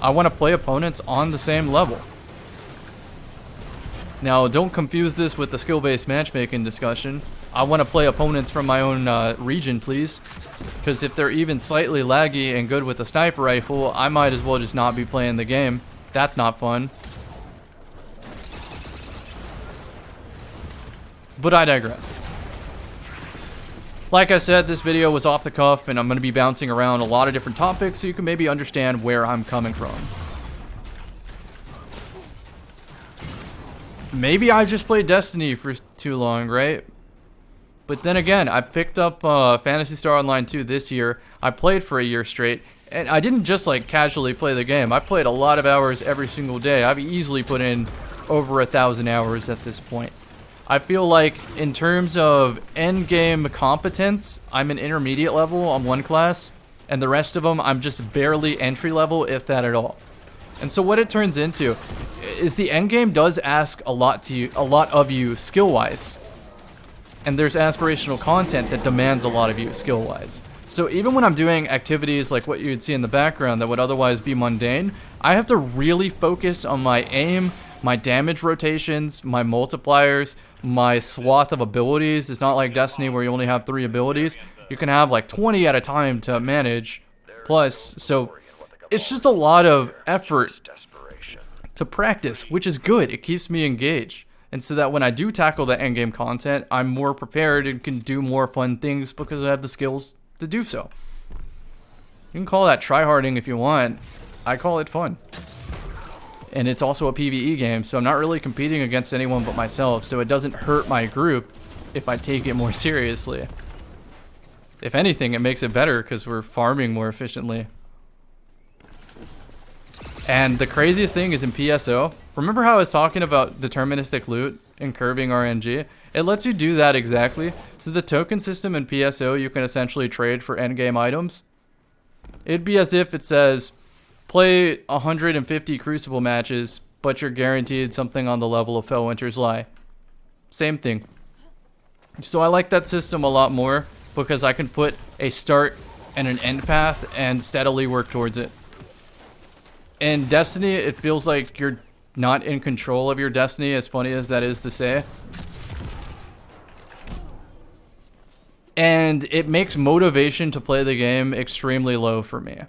Speaker 1: I want to play opponents on the same level. Now, don't confuse this with the skill-based matchmaking discussion. I want to play opponents from my own region, please. Because if they're even slightly laggy and good with a sniper rifle, I might as well just not be playing the game. That's not fun. But I digress. Like I said, this video was off the cuff, and I'm going to be bouncing around a lot of different topics so you can maybe understand where I'm coming from. Maybe I just played Destiny for too long, right? But then again, I picked up Phantasy Star Online 2 this year. I played for a year straight, and I didn't just like casually play the game. I played a lot of hours every single day. I've easily put in over 1,000 hours at this point. I feel like in terms of end game competence, I'm an intermediate level on one class, and the rest of them I'm just barely entry level, if that at all. And so what it turns into is the end game does ask a lot of you skill wise, and there's aspirational content that demands a lot of you skill wise. So even when I'm doing activities like what you'd see in the background that would otherwise be mundane, I have to really focus on my aim, my damage rotations, my multipliers, my swath of abilities. It's not like Destiny where you only have 3 abilities. You can have like 20 at a time to manage. Plus, so it's just a lot of effort to practice, which is good. It keeps me engaged. And so that when I do tackle the endgame content, I'm more prepared and can do more fun things because I have the skills to do so. You can call that tryharding if you want. I call it fun. And it's also a PvE game, so I'm not really competing against anyone but myself, so it doesn't hurt my group if I take it more seriously. If anything, it makes it better because we're farming more efficiently. And the craziest thing is in PSO, remember how I was talking about deterministic loot and curbing RNG? It lets you do that exactly. So the token system in PSO, you can essentially trade for endgame items. It'd be as if it says, play 150 Crucible matches, but you're guaranteed something on the level of Fellwinter's Lie. Same thing. So I like that system a lot more because I can put a start and an end path and steadily work towards it. In Destiny, it feels like you're not in control of your destiny, as funny as that is to say. And it makes motivation to play the game extremely low for me.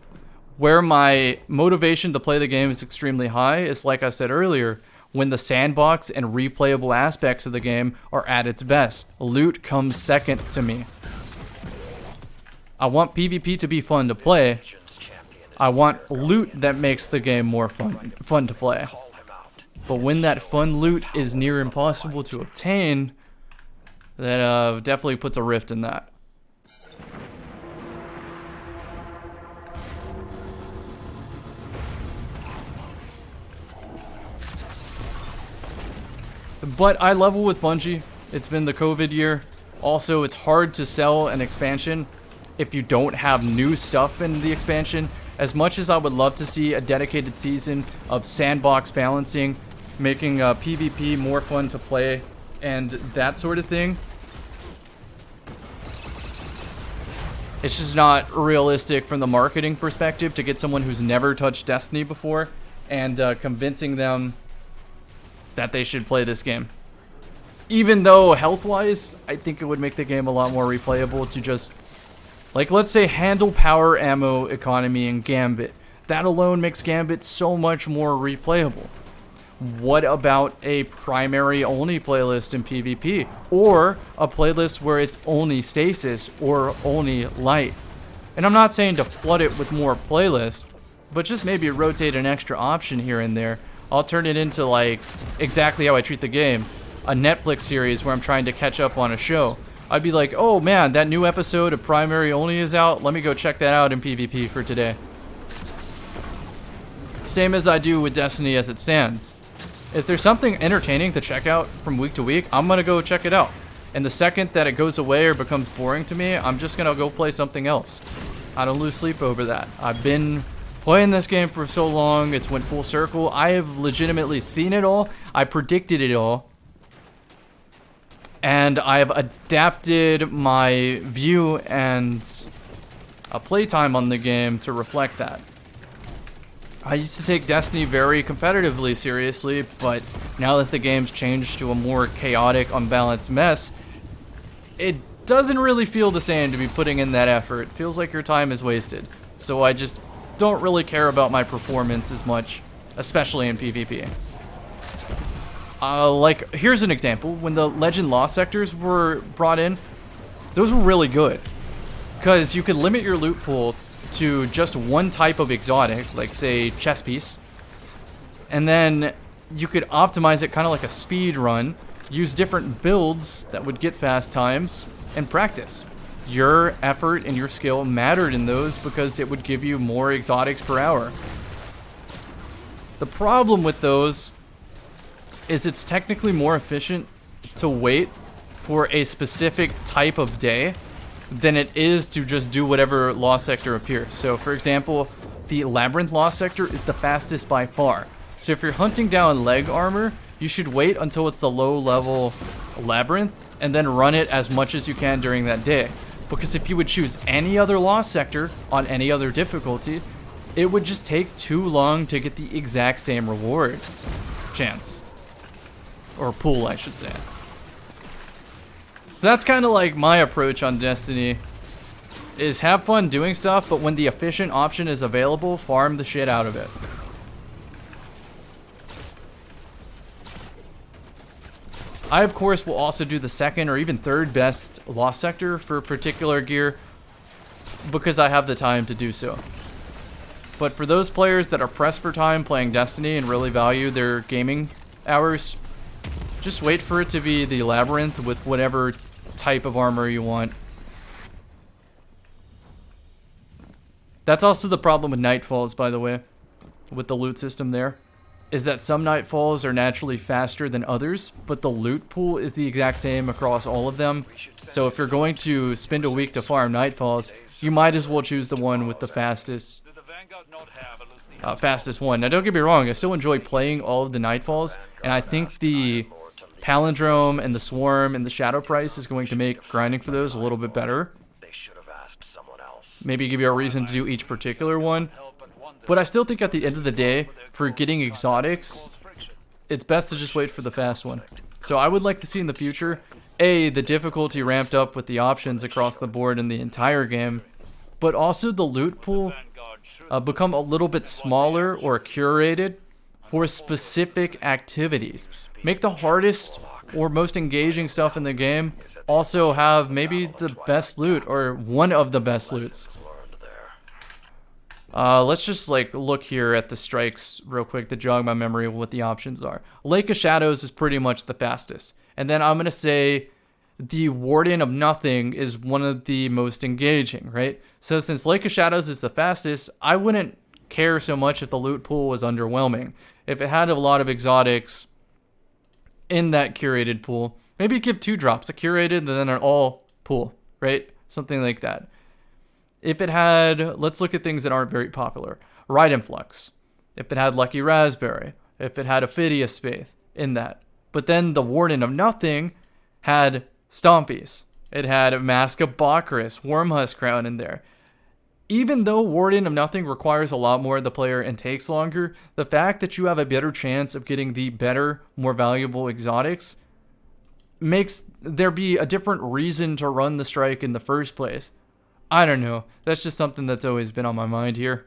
Speaker 1: Where my motivation to play the game is extremely high is, like I said earlier, when the sandbox and replayable aspects of the game are at its best. Loot comes second to me. I want PvP to be fun to play. I want loot that makes the game more fun to play. But when that fun loot is near impossible to obtain, that definitely puts a rift in that. But I level with Bungie. It's been the COVID year. Also, it's hard to sell an expansion if you don't have new stuff in the expansion. As much as I would love to see a dedicated season of sandbox balancing, making PvP more fun to play, and that sort of thing, it's just not realistic from the marketing perspective to get someone who's never touched Destiny before and convincing them that they should play this game. Even though health-wise, I think it would make the game a lot more replayable to just, like, let's say handle power, ammo, economy, and Gambit. That alone makes Gambit so much more replayable. What about a primary only playlist in PvP? Or a playlist where it's only stasis or only light? And I'm not saying to flood it with more playlists, but just maybe rotate an extra option here and there. I'll turn it into, like, exactly how I treat the game. A Netflix series where I'm trying to catch up on a show. I'd be like, oh man, that new episode of Primary Only is out. Let me go check that out in PvP for today. Same as I do with Destiny as it stands. If there's something entertaining to check out from week to week, I'm gonna go check it out. And the second that it goes away or becomes boring to me, I'm just gonna go play something else. I don't lose sleep over that. I've been playing this game for so long, it's went full circle. I have legitimately seen it all. I predicted it all. And I have adapted my view and a playtime on the game to reflect that. I used to take Destiny very competitively seriously, but now that the game's changed to a more chaotic, unbalanced mess, it doesn't really feel the same to be putting in that effort. It feels like your time is wasted. So I just don't really care about my performance as much, especially in PvP. Like, here's an example. When the Legend Lost sectors were brought in, those were really good. Because you could limit your loot pool to just one type of exotic, like, say, chest piece. And then you could optimize it kind of like a speed run, use different builds that would get fast times, and practice. Your effort and your skill mattered in those because it would give you more exotics per hour. The problem with those is it's technically more efficient to wait for a specific type of day than it is to just do whatever lost sector appears. So for example, the Labyrinth lost sector is the fastest by far. So if you're hunting down leg armor, you should wait until it's the low level Labyrinth and then run it as much as you can during that day. Because if you would choose any other lost sector on any other difficulty, it would just take too long to get the exact same reward chance. Or pool, I should say. So that's kind of like my approach on Destiny, is have fun doing stuff, but when the efficient option is available, farm the shit out of it. I, of course, will also do the second or even third best lost sector for particular gear because I have the time to do so. But for those players that are pressed for time playing Destiny and really value their gaming hours, just wait for it to be the Labyrinth with whatever type of armor you want. That's also the problem with Nightfalls, by the way, with the loot system there, is that some Nightfalls are naturally faster than others, but the loot pool is the exact same across all of them. So if you're going to spend a week to farm Nightfalls, you might as well choose the one with the fastest one. Now don't get me wrong, I still enjoy playing all of the Nightfalls, and I think the Palindrome and the Swarm and the Shadow Price is going to make grinding for those a little bit better. Maybe give you a reason to do each particular one. But I still think at the end of the day, for getting exotics, it's best to just wait for the fast one. So I would like to see in the future, A, the difficulty ramped up with the options across the board in the entire game, but also the loot pool become a little bit smaller or curated for specific activities. Make the hardest or most engaging stuff in the game also have maybe the best loot or one of the best loots. Let's just look here at the strikes real quick to jog my memory of what the options are. Lake of Shadows is pretty much the fastest. And then I'm going to say the Warden of Nothing is one of the most engaging, right? So since Lake of Shadows is the fastest, I wouldn't care so much if the loot pool was underwhelming. If it had a lot of exotics in that curated pool, maybe give 2 drops, a curated and then an all pool, right? Something like that. If it had, let's look at things that aren't very popular. Rite Influx. If it had Lucky Raspberry. If it had Ophidia Space in that. But then the Warden of Nothing had Stompies. It had Mask of Bacchus, Wormhusk Crown in there. Even though Warden of Nothing requires a lot more of the player and takes longer, the fact that you have a better chance of getting the better, more valuable exotics makes there be a different reason to run the strike in the first place. I don't know. That's just something that's always been on my mind here.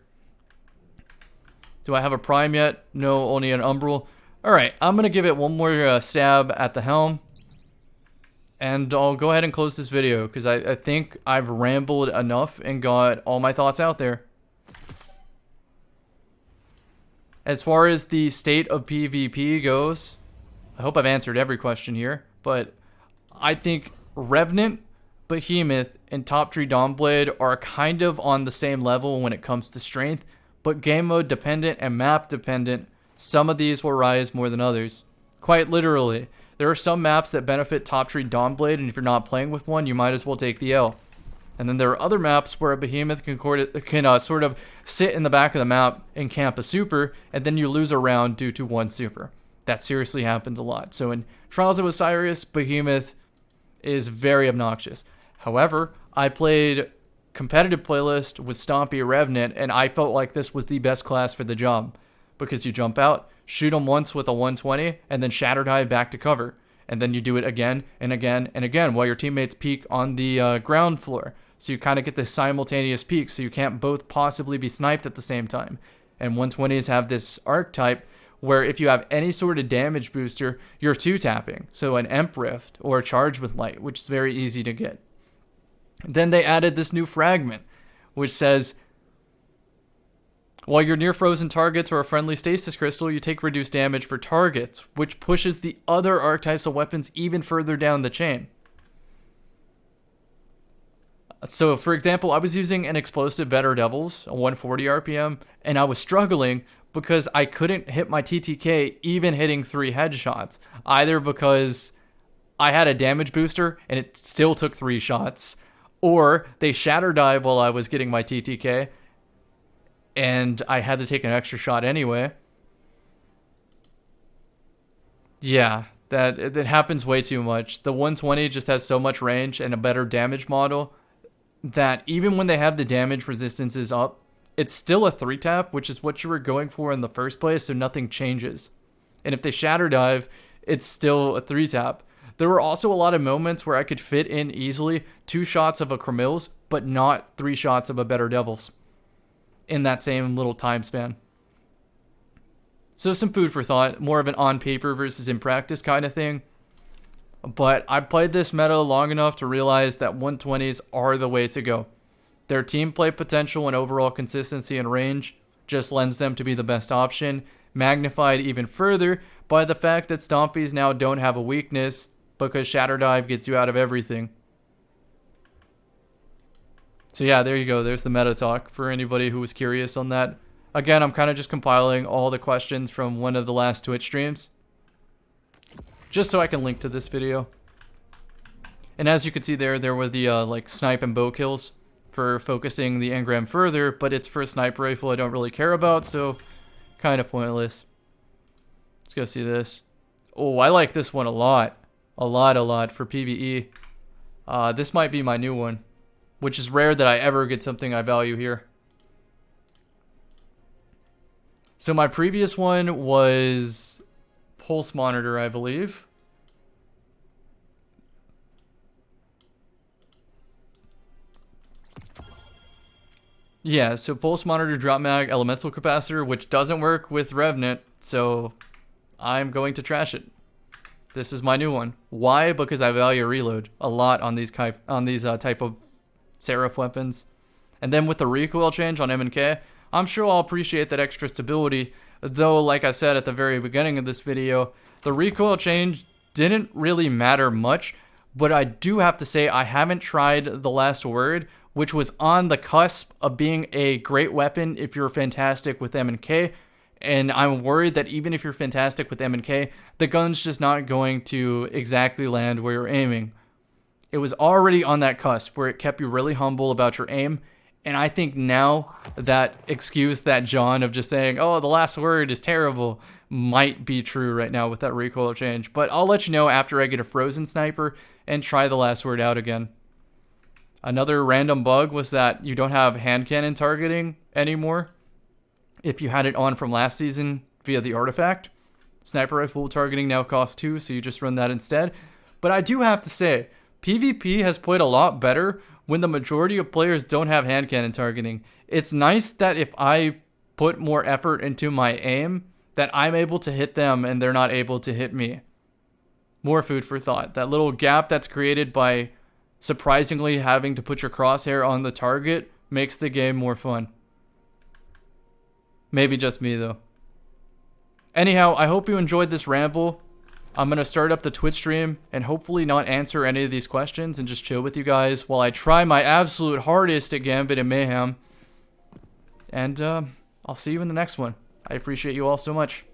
Speaker 1: Do I have a prime yet? No, only an umbral. Alright, I'm going to give it one more stab at the helm. And I'll go ahead and close this video because I think I've rambled enough and got all my thoughts out there. As far as the state of PvP goes, I hope I've answered every question here. But I think Revenant, Behemoth, and Top Tree Dawnblade are kind of on the same level when it comes to strength, but game mode dependent and map dependent, some of these will rise more than others. Quite literally, there are some maps that benefit Top Tree Dawnblade, and if you're not playing with one, you might as well take the L. And then there are other maps where a Behemoth can sort of sit in the back of the map and camp a super, and then you lose a round due to one super. That seriously happens a lot. So in Trials of Osiris, Behemoth is very obnoxious. However, I played competitive playlist with Stompy Revenant, and I felt like this was the best class for the job. Because you jump out, shoot them once with a 120, and then shatter dive back to cover. And then you do it again and again and again while your teammates peek on the ground floor. So you kind of get this simultaneous peak, so you can't both possibly be sniped at the same time. And 120s have this archetype where if you have any sort of damage booster, you're 2-tapping. So an Emp Rift or a Charge with Light, which is very easy to get. Then they added this new fragment, which says, while you're near frozen targets or a friendly stasis crystal, you take reduced damage for targets, which pushes the other archetypes of weapons even further down the chain. So, for example, I was using an Explosive Better Devils, a 140 RPM, and I was struggling because I couldn't hit my TTK even hitting 3 headshots. Either because I had a damage booster and it still took 3 shots. Or they shatter dive while I was getting my TTK and I had to take an extra shot anyway. Yeah, that happens way too much. The 120 just has so much range and a better damage model that even when they have the damage resistances up, it's still a 3-tap, which is what you were going for in the first place, so nothing changes. And if they shatter dive, it's still a 3-tap. There were also a lot of moments where I could fit in easily 2 shots of a Cramil's, but not 3 shots of a Better Devils in that same little time span. So some food for thought, more of an on paper versus in practice kind of thing. But I played this meta long enough to realize that 120s are the way to go. Their team play potential and overall consistency and range just lends them to be the best option, magnified even further by the fact that Stompies now don't have a weakness because Shatter Dive gets you out of everything. So yeah, there you go. There's the meta talk for anybody who was curious on that. Again, I'm kind of just compiling all the questions from one of the last Twitch streams, just so I can link to this video. And as you can see there were the like snipe and bow kills for focusing the engram further, but it's for a sniper rifle I don't really care about, so kind of pointless. Let's go see this. Oh, I like this one a lot. A lot for PvE. This might be my new one, which is rare that I ever get something I value here. So my previous one was Pulse Monitor, I believe. Yeah, so Pulse Monitor, Drop Mag, Elemental Capacitor, which doesn't work with Revenant, so I'm going to trash it. This is my new one. Why? Because I value reload a lot on these type of Seraph weapons. And then with the recoil change on M&K, I'm sure I'll appreciate that extra stability, though like I said at the very beginning of this video, the recoil change didn't really matter much, but I do have to say I haven't tried the Last Word, which was on the cusp of being a great weapon if you're fantastic with M&K, and I'm worried that even if you're fantastic with M&K, the gun's just not going to exactly land where you're aiming. It was already on that cusp where it kept you really humble about your aim, and I think now that excuse, that John of just saying, oh, the Last Word is terrible, might be true right now with that recoil change. But I'll let you know after I get a Frozen Sniper and try the Last Word out again. Another random bug was that you don't have hand cannon targeting anymore if you had it on from last season via the artifact. Sniper rifle targeting now costs 2, so you just run that instead. But I do have to say, PvP has played a lot better when the majority of players don't have hand cannon targeting. It's nice that if I put more effort into my aim, that I'm able to hit them and they're not able to hit me. More food for thought. That little gap that's created by surprisingly having to put your crosshair on the target makes the game more fun. Maybe just me though. Anyhow, I hope you enjoyed this ramble. I'm going to start up the Twitch stream and hopefully not answer any of these questions and just chill with you guys while I try my absolute hardest at Gambit and Mayhem. And I'll see you in the next one. I appreciate you all so much.